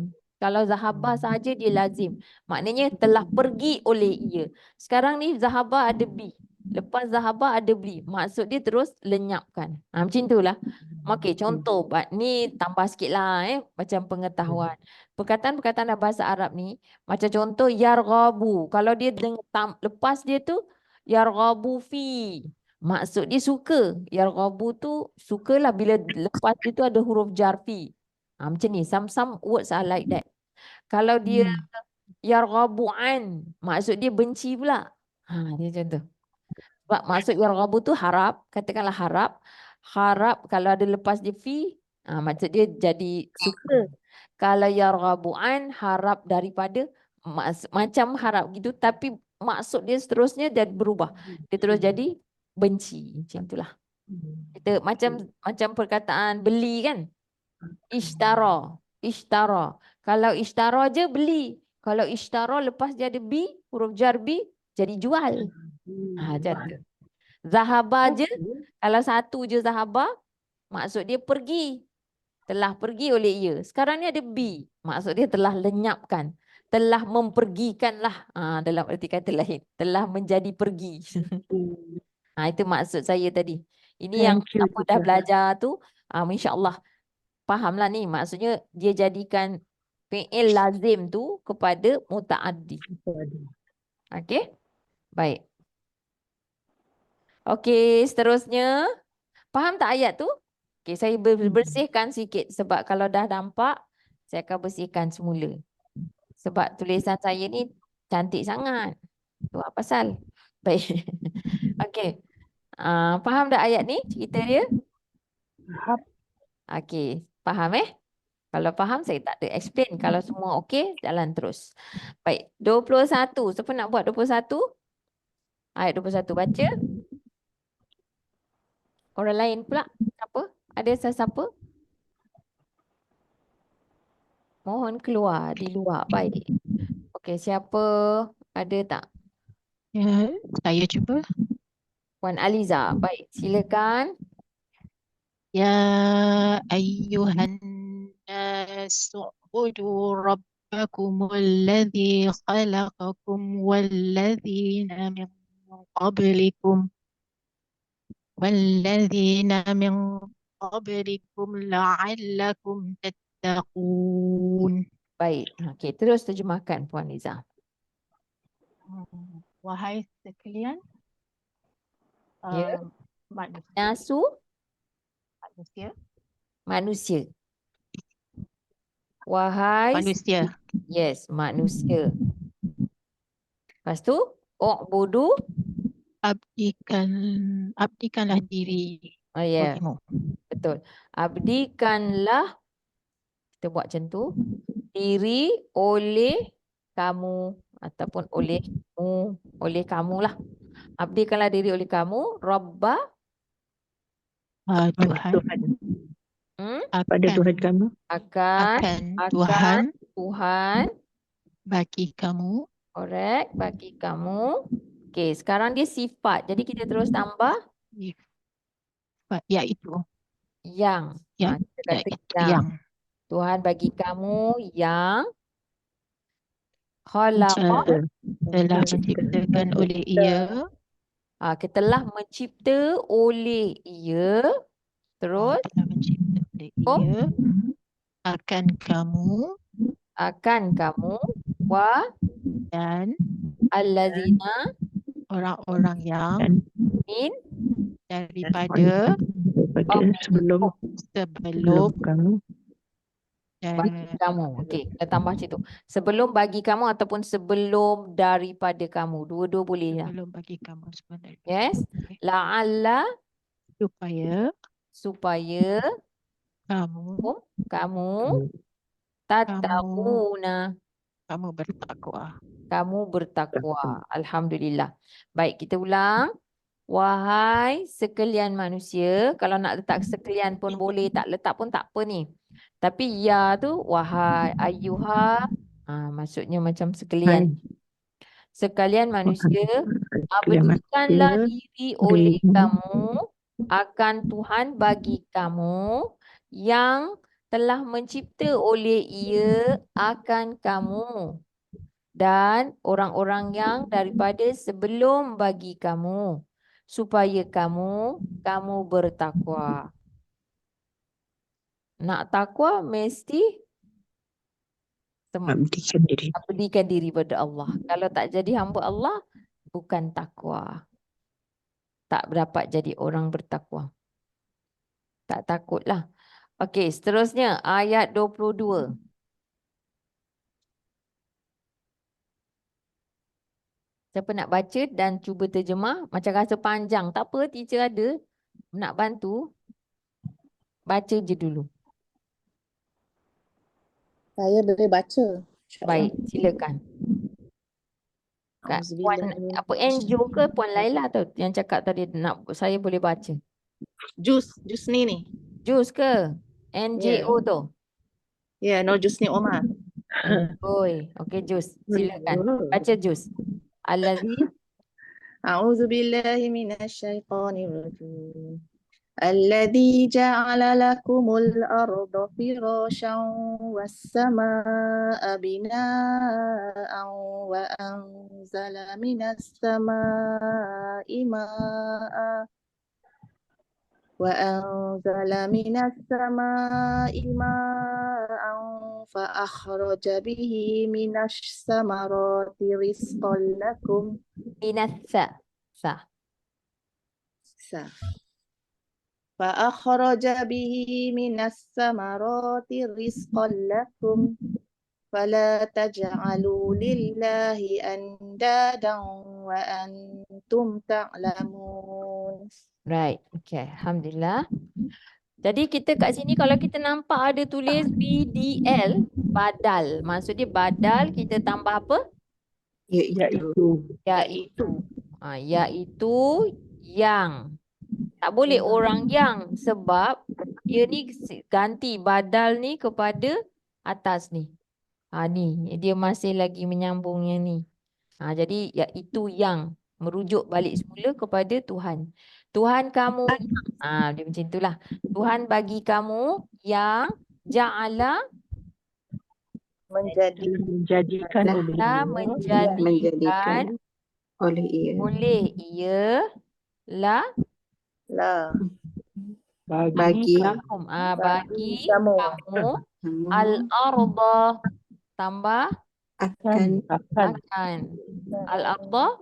Kalau zahaba sahaja dia lazim. Maknanya telah pergi oleh ia. Sekarang ni zahaba ada B. Lepas zahaba ada B. Maksud dia terus lenyapkan. Macam itulah. Okey, contoh. Ni tambah sikit lah macam pengetahuan. Perkataan-perkataan dalam bahasa Arab ni. Macam contoh yarghabu. Kalau dia lepas dia tu yarghabu fi. Maksud dia suka. Yarghabu tu sukalah bila lepas dia tu ada huruf jar fi. Macam ni. Some words are like that. Kalau dia yarghabu an, maksud dia benci pula. Dia macam tu. Sebab maksud yarghabu tu harap. Katakanlah harap. Harap kalau ada lepas dia fi, maksud dia jadi suka. Kalau yarghabu an, harap daripada, macam harap gitu. Tapi maksud dia seterusnya dia berubah. Dia terus jadi benci. Macam itulah. Kita macam perkataan beli kan. Ishtara. Ishtara. Kalau ishtara je beli. Kalau ishtara lepas dia ada B, huruf jar B, jadi jual. Macam tu. Zahaba je, kalau satu je zahaba, maksud dia pergi. Telah pergi oleh ia. Sekarang ni ada B. Maksud dia telah lenyapkan. Telah mempergikan lah. Dalam arti kata lain. Telah menjadi pergi. Itu maksud saya tadi. Ini yang siapa dah belajar tu, insyaAllah fahamlah ni. Maksudnya dia jadikan fi'il lazim tu kepada muta'addi. Okey? Baik. Okey, seterusnya. Faham tak ayat tu? Okey, saya bersihkan sikit sebab kalau dah nampak, saya akan bersihkan semula. Sebab tulisan saya ni cantik sangat. Tu apa pasal? Baik. Okey. Faham tak ayat ni? Cerita dia? Faham. Okey. Faham Kalau faham saya tak ada explain. Kalau semua okey, jalan terus. Baik. 21. Siapa nak buat 21? Ayat 21 baca. Orang lain pula. Siapa? Ada sesiapa? Mohon keluar di luar. Baik. Okey, siapa? Ada tak? Ya, saya cuba. Puan Aliza. Baik, silakan. يا أيها الناس اعبدوا ربكم الذي خلقكم والذين من قبلكم لعلكم تتقون. Baik. Okey, terus terjemahkan Puan Liza. Wahai sekalian Ya. manusia, Nasu manusia. Wahai manusia, yes, manusia. Lepas tu, u'budu. abdikanlah diri Oh ya, olehmu. betul. Abdikanlah, kita buat macam tu, diri oleh kamu ataupun olehmu, oleh kamulah. Abdikanlah diri oleh kamu, Rabba, Tuhan pada Tuhan kamu akan Tuhan Tuhan, bagi kamu correct, bagi kamu. Okey, sekarang dia sifat. Jadi kita terus tambah iaitu yang. Ya, Kita kata iaitu yang. yang Tuhan bagi kamu yang khalaqa, telah menciptakan oleh ia telah mencipta oleh ia, terus telah mencipta oleh ia akan kamu wa dan allazina orang-orang yang min daripada sebelum sebelum kamu bagi kamu. Okey, kita tambah macam tu. Sebelum bagi kamu ataupun sebelum daripada kamu. Dua-dua boleh lah. sebelum bagi kamu sebenarnya. Yes. La'alla, Supaya kamu kamu tattaquna, bertakwa. kamu bertakwa. Alhamdulillah. Baik, kita ulang. Wahai sekalian manusia, kalau nak letak sekalian pun boleh, tak letak pun tak apa ni. Tapi ya tu wahai, ayyuha, maksudnya macam sekalian. Sekalian manusia, abdikanlah diri oleh kamu akan Tuhan bagi kamu yang telah mencipta oleh ia akan kamu dan orang-orang yang daripada sebelum bagi kamu supaya kamu bertakwa. Nak takwa mesti abdikan diri pada Allah. Kalau tak jadi hamba Allah, bukan takwa. Tak dapat jadi orang bertakwa. Tak takutlah. Okey, seterusnya ayat 22. Siapa nak baca dan cuba terjemah, macam rasa panjang. Tak apa, teacher ada. Nak bantu. Baca je dulu. Saya boleh baca. Baik, silakan. Kak Puan, apa Enjo ke Puan Laila tu yang cakap tadi nak saya boleh baca. Jus ni. Jus ke? NJO tu. Ya, no Jus ni Omar. Oi, okey Jus. Silakan. Baca Jus. Allazi A'udzu billahi minasyaitonir rajim. Alladzi ja'ala lakumul arda firasyan was samaa'a bina'an wa anzala minas samaa'i ma'a وأنزل من السماء ماء فأخرج به من الثمرات رزقا لكم minatsa. فأخرج به من الثمرات رزقا لكم فلا تجعلوا لله أندادا وأنتم تعلمون. Right. Okay. Alhamdulillah. Jadi kita kat sini kalau kita nampak ada tulis BDL, badal. Maksudnya badal kita tambah apa? iaitu Iaitu. Iaitu yang. Tak boleh orang yang sebab dia ni ganti badal ni kepada atas ni. Ni dia masih lagi menyambungnya ni. Jadi iaitu yang. Merujuk balik semula kepada Tuhan. Tuhan kamu, dia macam itulah. Tuhan bagi kamu yang ja'ala menjadikan oleh telah dia menjadikan oleh ia oleh ia lah lah bagi bagi kamu kamu al-arda tambah akan akan al-arda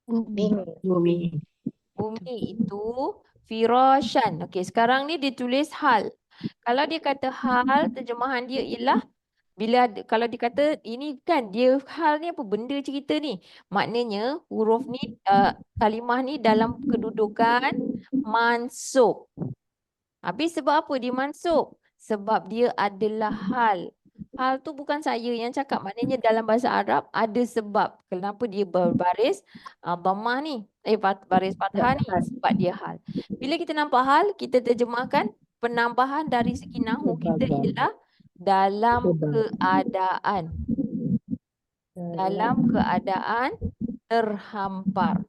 bumi bumi itu firasyan. Okey, sekarang ni dia tulis hal. Kalau dia kata hal, terjemahan dia ialah kalau dia kata ini kan dia hal ni apa benda cerita ni. Maknanya huruf ni kalimah ni dalam kedudukan mansub. Habis sebab apa dia mansub? Sebab dia adalah hal. Hal tu bukan saya yang cakap. Maknanya dalam bahasa Arab ada sebab. Kenapa dia berbaris dhammah ni? Baris fathah ni. Sebab dia hal. Bila kita nampak hal, kita terjemahkan penambahan dari segi nahu kita ialah dalam keadaan. Dalam keadaan terhampar.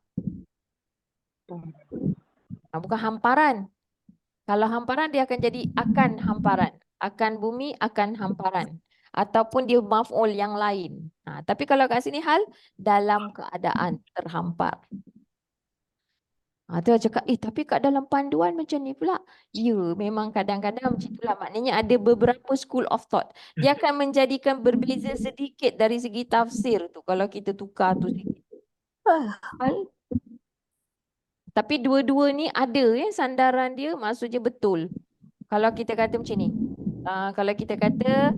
Bukan hamparan. Kalau hamparan dia akan jadi akan hamparan. Akan bumi akan hamparan. Ataupun dia maf'ul yang lain. Tapi kalau kat sini hal dalam keadaan terhampar. Dia cakap, tapi kat dalam panduan macam ni pula. Ya, memang kadang-kadang macam itulah. Maknanya ada beberapa school of thought. Dia akan menjadikan berbeza sedikit dari segi tafsir tu. Kalau kita tukar tu sedikit. Tapi dua-dua ni ada sandaran dia maksudnya betul. Kalau kita kata macam ni. Kalau kita kata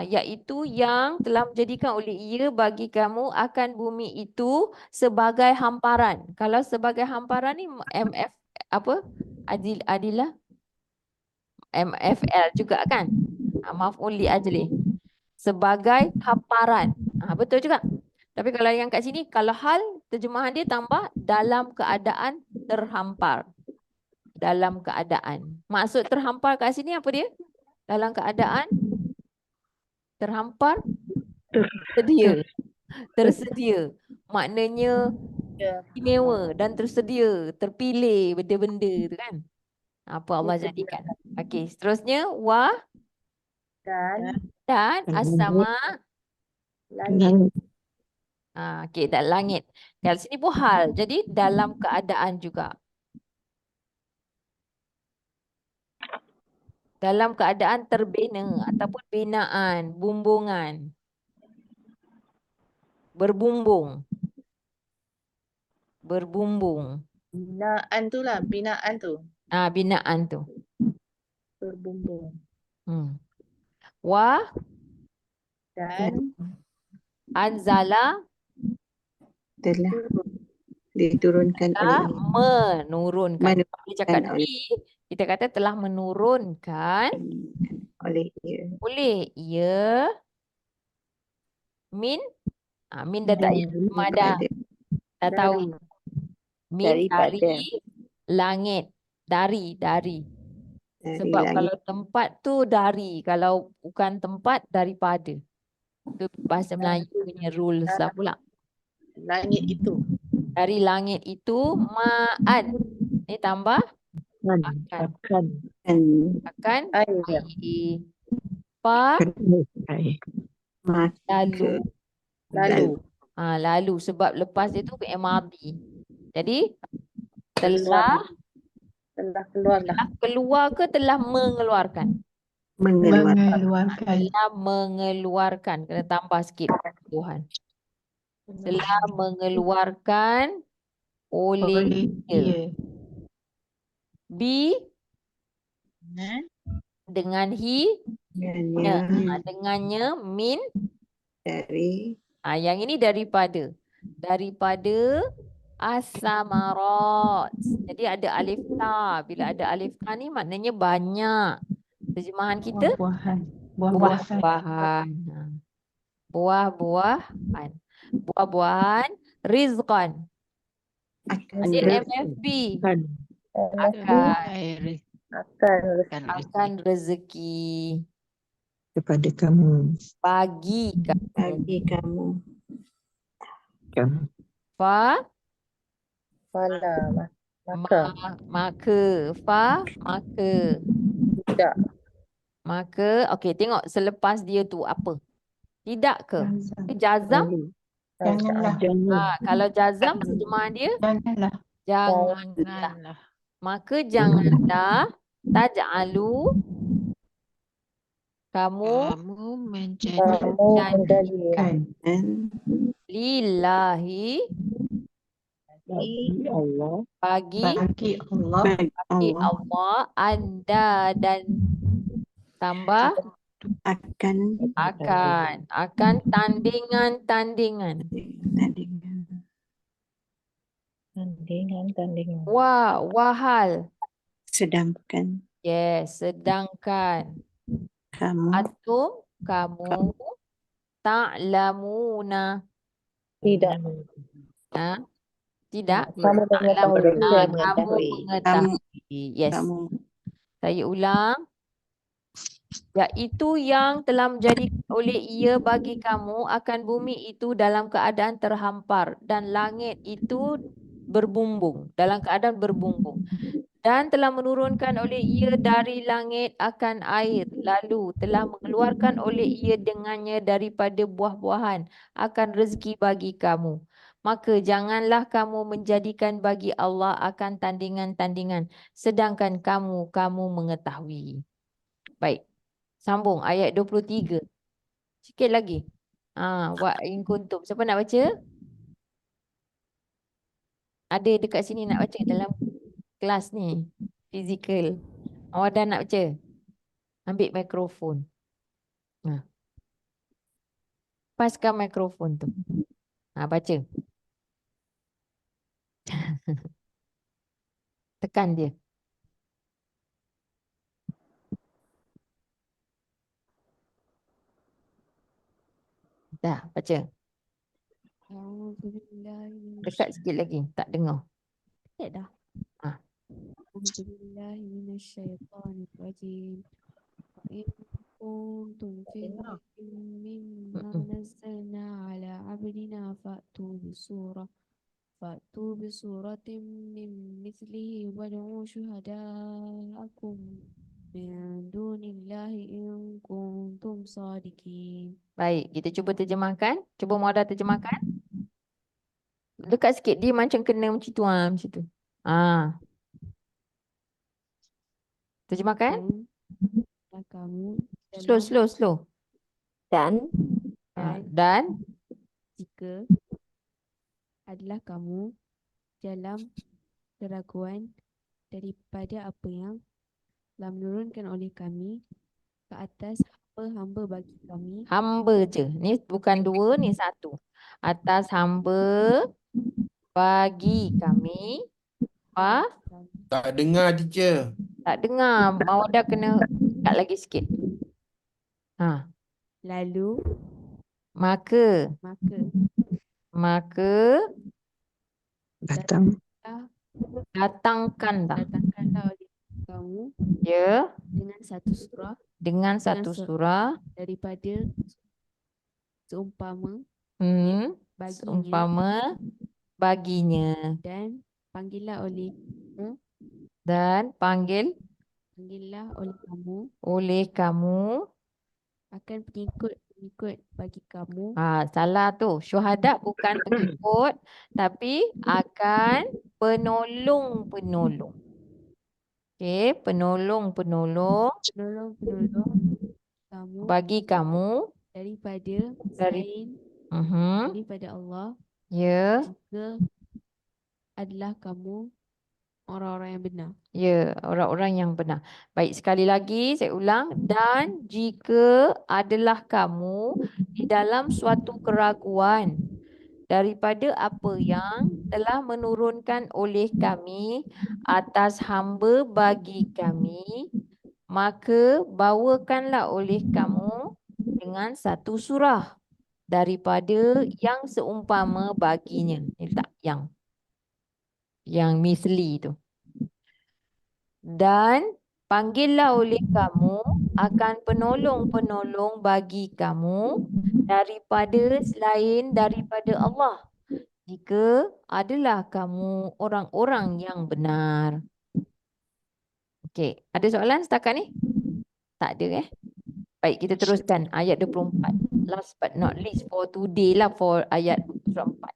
iaitu yang telah menjadikan oleh ia bagi kamu akan bumi itu sebagai hamparan. Kalau sebagai hamparan ni MF apa? Adilah MFL juga kan? Maf'ul li ajli. Sebagai hamparan. Betul juga. Tapi kalau yang kat sini kalau hal terjemahan dia tambah dalam keadaan terhampar. Dalam keadaan. Maksud terhampar kat sini apa dia? Dalam keadaan terhampar, tersedia. Maknanya istimewa dan tersedia, terpilih benda-benda tu kan. Apa Allah jadikan. Okey, seterusnya dan as-sama okey, dan langit. Kalau sini pun hal. Jadi dalam keadaan juga. Dalam keadaan terbina ataupun binaan, bumbungan. Berbumbung. binaan tu lah binaan tu Binaan tu. berbumbung dan anzala telah diturunkan oleh menurunkan. Dia cakap tadi, kita kata telah menurunkan oleh ia oleh ia min dah tak madah. Dah tahu. Min dari langit. Dari. Sebab langit. kalau tempat tu dari. Kalau bukan tempat, daripada. Itu bahasa Melayu punya rules lah pula. Langit itu. Dari langit itu ma'an. Ni tambah akan air. Lalu sebab lepas itu fi'il madhi. Jadi telah keluar ke telah mengeluarkan? Telah mengeluarkan. Kena tambah sikit Tuhan. Telah mengeluarkan oleh ia. Dengan dengannya min dari yang ini daripada as-samarat. Jadi ada alif ta. Bila ada alif ta ni maknanya banyak. Terjemahan kita buah-buahan. Buah-buahan rizqan. Jadi MFB akan rezeki kepada kamu. bagi kamu. kamu Fa Fala. Maka. Maka. Fa. Maka. Tidak. Maka. Okey, tengok selepas dia tu apa? Tidak ke? Jazam? Janganlah. Kalau jazam terjemahan dia Janganlah. jangan. Janganlah. Maka janganlah taj'alu kamu Kamu menjadi menjadikan lillahi Allah. bagi Allah anda dan tambah akan tandingan wahal Sedangkan yes sedangkan kamu kamu ta'lamuna tidak. tidak Kamu mengetahui. kamu mengetahui yes saya ulang iaitu yang telah menjadi oleh ia bagi kamu akan bumi itu dalam keadaan terhampar dan langit itu dalam keadaan berbumbung dan telah menurunkan oleh ia dari langit akan air lalu telah mengeluarkan oleh ia dengannya daripada buah-buahan akan rezeki bagi kamu. Maka janganlah kamu menjadikan bagi Allah akan tandingan-tandingan sedangkan kamu mengetahui. Baik. Sambung ayat 23. Sikit lagi. Wa in kuntum. Siapa nak baca? Ada dekat sini nak baca dalam kelas ni. Fizikal. Awak dah nak baca? Ambil mikrofon. Paskan mikrofon tu. Baca. Tekan dia. Dah, baca. Dekat sikit lagi. Tak dengar. Dekat dah. A'udzubillahiminasyaitonirrajim. Wa in kuntum fi shakkin mimma nazzalna ala 'abdina fa'tu bisuratin min mithlihi wad'u syuhada'akum min dunillahi in kuntum shadiqin. Baik, kita cuba terjemahkan. Cuba Maudah terjemahkan. Dekat sikit, dia macam kena macam tu. Macam tu. Terjemahkan. Kamu Slow. Dan jika adalah kamu dalam keraguan daripada apa yang telah menurunkan oleh kami ke atas hamba-hamba bagi kami. Hamba je. Ni bukan dua, ni satu. Atas hamba bagi kami. Tak dengar, teacher. Tak dengar. Maudah kena dekat lagi sikit. Lalu Maka datangkanlah oleh kamu ya dengan satu surah daripada seumpama baginya dan panggillah oleh kamu akan pengikut bagi kamu. Salah tu. Syuhada bukan pengikut tapi akan penolong. Okey, penolong kamu bagi kamu daripada Allah. Ya. Jika adalah kamu orang-orang yang benar. Ya, orang-orang yang benar. Baik, sekali lagi saya ulang. Dan jika adalah kamu di dalam suatu keraguan daripada apa yang telah menurunkan oleh kami atas hamba bagi kami, maka bawakanlah oleh kamu dengan satu surah daripada yang seumpama baginya. Tak yang misli tu. Dan panggillah oleh kamu akan penolong-penolong bagi kamu daripada selain daripada Allah. jika adalah kamu orang-orang yang benar. Okey, ada soalan setakat ni? Tak ada Baik, kita teruskan ayat 24. Last but not least for today lah, for ayat 24.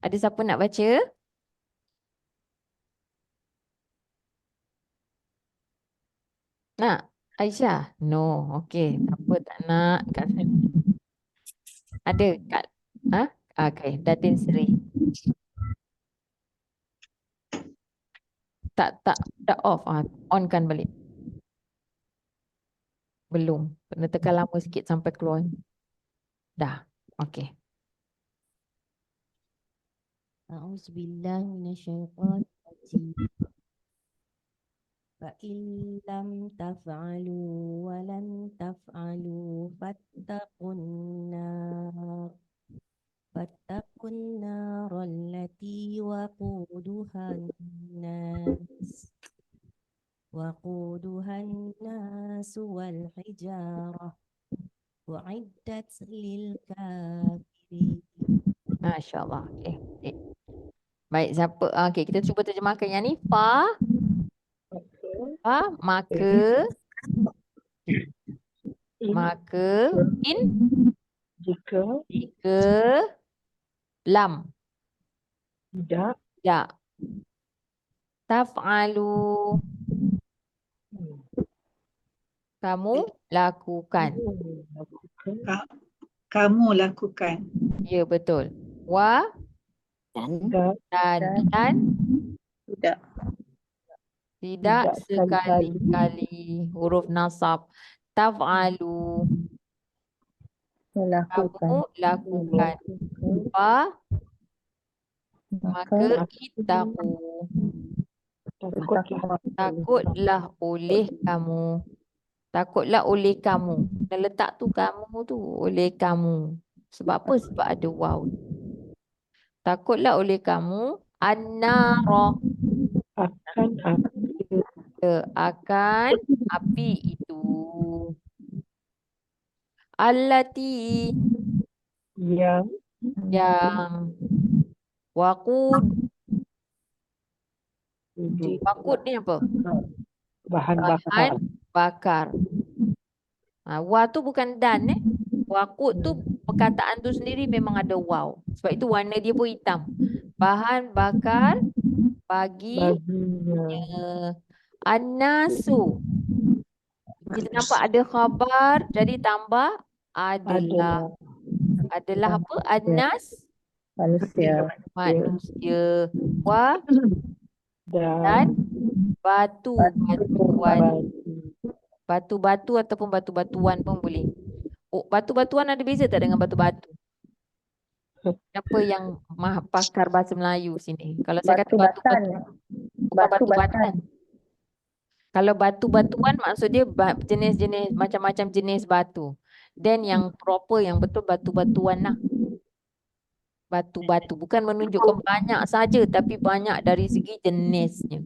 Ada siapa nak baca? Nak? Aisyah? No, okey. Tak apa, tak nak. Ada kat? Okey, Datin Seri. Tak off. On kan balik. Belum. Kena tekan lama sikit sampai keluar. Dah. Okey. A'udzubillahi minasyaitonirrajim. Fa'in lam taf'alu wa lan taf'alu fattaqun nar allati waquduhan nas wal hijarah u'iddat lil kafirin. Masya Allah. Okey. Baik, siapa? Okey, kita cuba terjemahkan yang ni. Maka jika lam tidak taf'alu kamu lakukan. Kamu lakukan. Ya, betul. Dan tidak sekali-kali huruf nasab. Taf'alu kamu lakukan. Maka ittaqu takutlah oleh kamu. Dan letak tu kamu tu oleh kamu. Sebab apa? Sebab ada waw. Takutlah oleh kamu an-nara akan api itu. Allati yang waqud ni apa? Bahan bakar. Wa tu bukan dan Waqud tu perkataan tu sendiri memang ada waw. Sebab itu warna dia pun hitam. Bahan bakar baginya. An-nasu. Kita nampak ada khabar jadi tambah adalah. Adalah apa? An-nas manusia. Dan batu-batuan. Batu-batu ataupun batu-batuan pun boleh. Batu-batuan ada beza tak dengan batu-batu? Siapa yang pakar bahasa Melayu sini? Kalau saya kata batu-batu, bukan batu-batan. Kalau batu-batuan maksud dia jenis-jenis macam-macam jenis batu. Dan yang proper, yang betul batu-batuan lah. Batu-batu bukan menunjukkan banyak saja, tapi banyak dari segi jenisnya.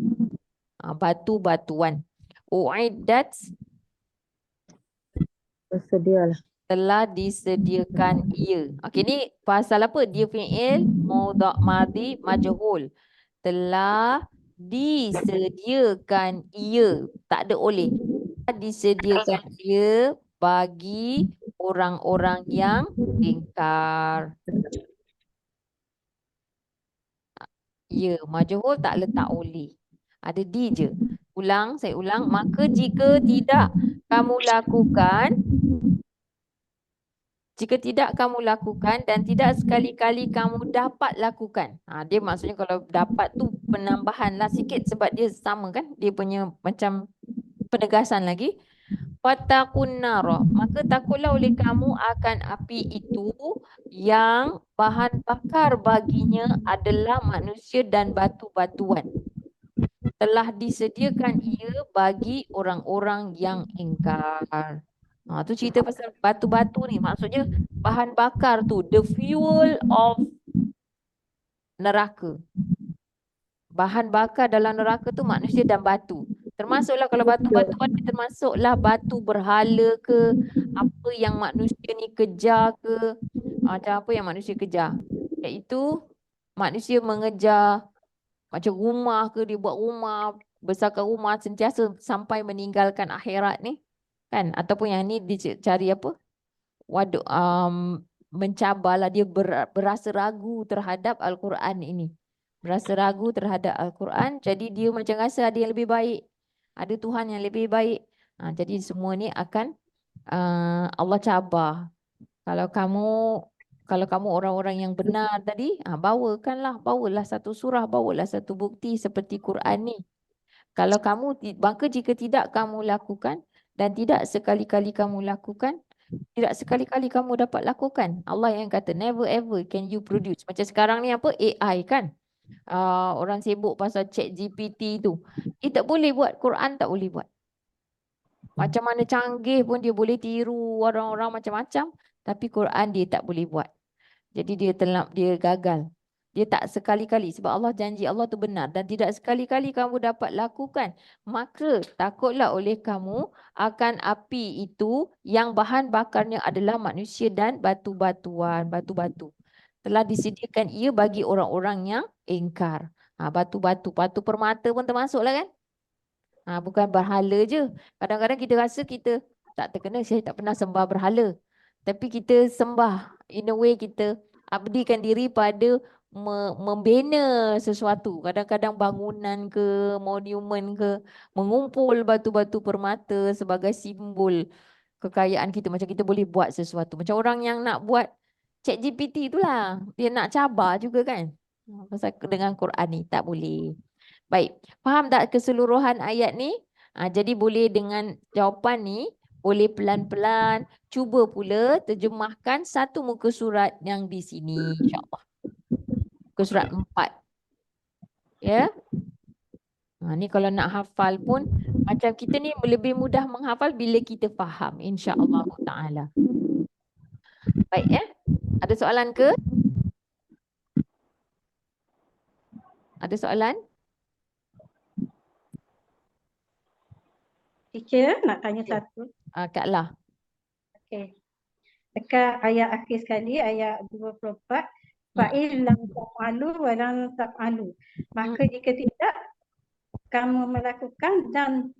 Batu-batuan. U'iddat telah disediakan ia. Okey, ni pasal apa? Dia fi'il mudhari' madhi majhul. Telah disediakan ia. Tak ada oleh. Disediakan ia bagi orang-orang yang ingkar. Ya, majhul tak letak oleh. Ada di je. Saya ulang. Maka jika tidak kamu lakukan, dan tidak sekali-kali kamu dapat lakukan. Dia maksudnya kalau dapat tu penambahan lah sikit sebab dia sama kan. Dia punya macam penegasan lagi. Fattaqun nara, maka takutlah oleh kamu akan api itu yang bahan bakar baginya adalah manusia dan batu-batuan. Telah disediakan ia bagi orang-orang yang ingkar. Tu cerita pasal batu-batu ni. Maksudnya bahan bakar tu, the fuel of neraka. Bahan bakar dalam neraka tu manusia dan batu. Termasuklah kalau batu-batuan ni termasuklah batu berhala ke, apa yang manusia ni kejar ke, macam apa yang manusia kejar. Iaitu manusia mengejar macam rumah ke, dia buat rumah, besarkan rumah sentiasa sampai meninggalkan akhirat ni. Kan? Ataupun yang ni dia cari apa? Waduk, mencabarlah, dia berasa ragu terhadap Al-Quran ini. Berasa ragu terhadap Al-Quran, jadi dia macam rasa ada yang lebih baik. Ada Tuhan yang lebih baik. Jadi semua ni akan Allah cabar. Kalau kamu orang-orang yang benar tadi, bawalah satu surah, bawalah satu bukti seperti Quran ni. Kalau maka jika tidak kamu lakukan dan tidak sekali-kali kamu lakukan, tidak sekali-kali kamu dapat lakukan. Allah yang kata never ever can you produce. Macam sekarang ni apa? AI kan. Orang sibuk pasal ChatGPT tu. Dia tak boleh buat, Quran tak boleh buat. Macam mana canggih pun dia boleh tiru orang-orang macam-macam, tapi Quran dia tak boleh buat. Jadi dia gagal. Dia tak sekali-kali, sebab Allah janji Allah tu benar dan tidak sekali-kali kamu dapat lakukan. Maka takutlah oleh kamu akan api itu yang bahan bakarnya adalah manusia dan batu-batuan, batu-batu. Telah disediakan ia bagi orang-orang yang ingkar. Batu-batu, batu permata pun termasuklah kan? Bukan berhala je. Kadang-kadang kita rasa kita tak terkena, saya tak pernah sembah berhala. Tapi kita sembah, in a way kita abdikan diri pada membina sesuatu. Kadang-kadang bangunan ke, monumen ke, mengumpul batu-batu permata sebagai simbol kekayaan kita. Macam kita boleh buat sesuatu. Macam orang yang nak buat ChatGPT itulah. Dia nak cabar juga kan. Pasal dengan Quran ni tak boleh. Baik, faham tak keseluruhan ayat ni? Jadi boleh dengan jawapan ni, boleh pelan-pelan cuba pula terjemahkan satu muka surat yang di sini, insyaAllah. Muka surat 4. Ya. Ni kalau nak hafal pun, macam kita ni lebih mudah menghafal bila kita faham, insyaAllah ta'ala. Baik ya. Ada soalan ke? Ada soalan? Teacher, nak tanya satu. Kak Lah. Okey. Dekat ayat akhir sekali, ayat 24, fa'il lam taf'alu wa lam taf'alu. Maka jika tidak kamu melakukan dan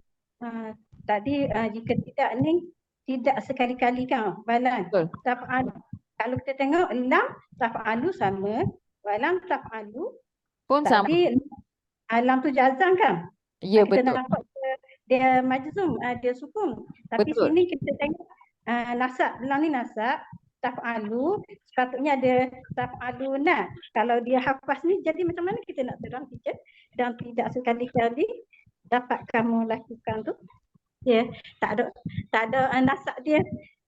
tadi jika tidak ni tidak sekali-kali kan, balan. Taf'alu. Kalau kita tengok lam taf'alu sama, wa lam taf'alu pun sama. Tadi lam tu jazam kan? Ya, kita betul. nampak dia majzum, dia sukun. Tapi Betul. sini kita tengok nasab, lam ni nasab, taf'alu, sepatutnya ada taf'aluna. Kalau dia hafaz ni, jadi macam mana kita nak terang, teacher? Dan tidak sekali-kali dapat kamu lakukan tu. Ya, tak ada nasab dia.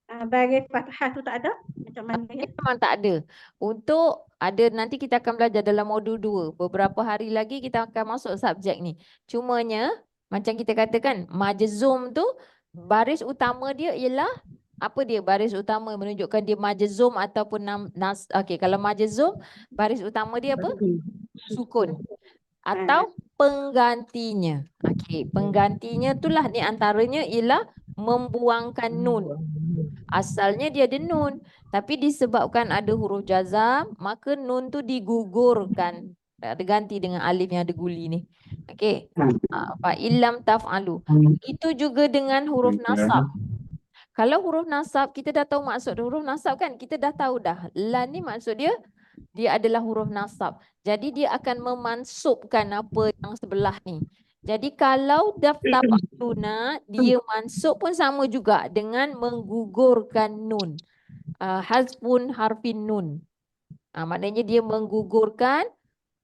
Bagi fathah tu tak ada. Macam mana ya? Memang tak ada. Untuk ada, nanti kita akan belajar dalam modul 2. Beberapa hari lagi kita akan masuk subjek ni. Cumanya, macam kita katakan, majzum tu baris utama dia ialah apa dia? Baris utama menunjukkan dia majzum ataupun okey, kalau majzum baris utama dia apa? Sukun. Atau penggantinya. Okey, penggantinya itulah ni antaranya ialah membuangkan nun. Asalnya dia ada nun, tapi disebabkan ada huruf jazam, maka nun tu digugurkan. Ada ganti dengan alif yang ada guli ni. Okey. Fa illam taf'alu. Itu juga dengan huruf nasab. Kalau huruf nasab, kita dah tahu maksud huruf nasab kan? Kita dah tahu dah. La ni maksud dia adalah huruf nasab. Jadi dia akan memansubkan apa yang sebelah ni. Jadi kalau taf'aluna, dia mansub pun sama juga dengan menggugurkan nun. Hazfun harfin nun. Maknanya dia menggugurkan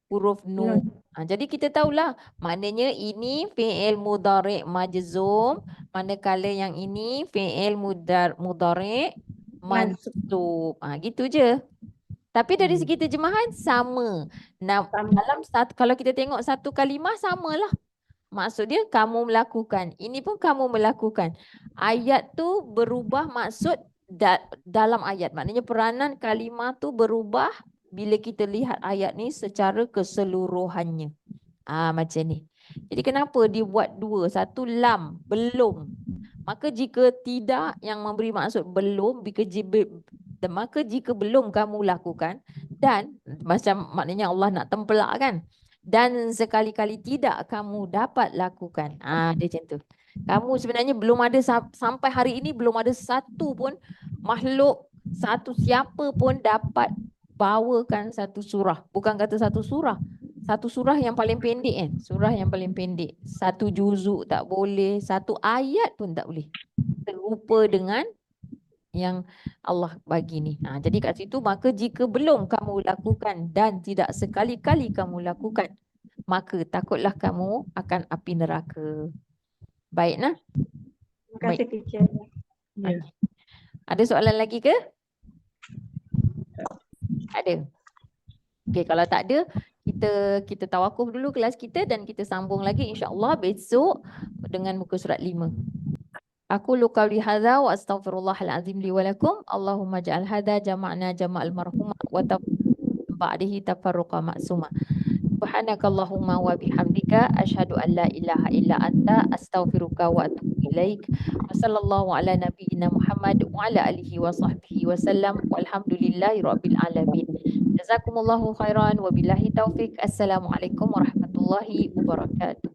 huruf nun. Jadi kita tahulah maknanya ini fi'il mudhari' majzum, manakala yang ini fi'il mudhari' mansub. Gitu je. Tapi dari segi terjemahan sama. Dalam kalau kita tengok satu kalimah samalah. Maksud dia kamu melakukan. Ini pun kamu melakukan. Ayat tu berubah maksud dalam ayat. Maknanya peranan kalimah tu berubah bila kita lihat ayat ni secara keseluruhannya. Macam ni. Jadi kenapa dia buat dua? Satu lam, belum. Maka jika tidak yang memberi maksud belum, maka jika belum kamu lakukan dan macam maknanya Allah nak tempelak kan. Dan sekali-kali tidak kamu dapat lakukan. Dia macam tu. Kamu sebenarnya belum ada sampai hari ini belum ada satu pun makhluk, siapa pun dapat bawakan satu surah. Bukan kata satu surah. Satu surah yang paling pendek kan. Surah yang paling pendek. Satu juzuk tak boleh. Satu ayat pun tak boleh. Serupa dengan yang Allah bagi ni. Jadi kat situ, maka jika belum kamu lakukan dan tidak sekali-kali kamu lakukan, maka takutlah kamu akan api neraka. Baik, nah. Terima kasih, teacher. Ya. Ada soalan lagi ke? Ada. Okey, kalau tak ada, kita tawakuf dulu kelas kita dan kita sambung lagi insya-Allah besok dengan muka surat 5. Aku qauli hadza wa astaghfirullahal azim li wa lakum. Allahumma ja'al hadza jama'na jama'al marhumah wa ba'dihi tafarruqa ma'suma. Subhanakallahumma wa bihamdika asyhadu an la ilaha illa anta astaghfiruka wa atubu ilaik. Wa sallallahu ala nabiyyina Muhammad wa ala alihi wa sahbihi wa sallam. Walhamdulillahi rabbil alamin. Jazakumullahu khairan wa billahi taufik. Assalamualaikum warahmatullahi wabarakatuh.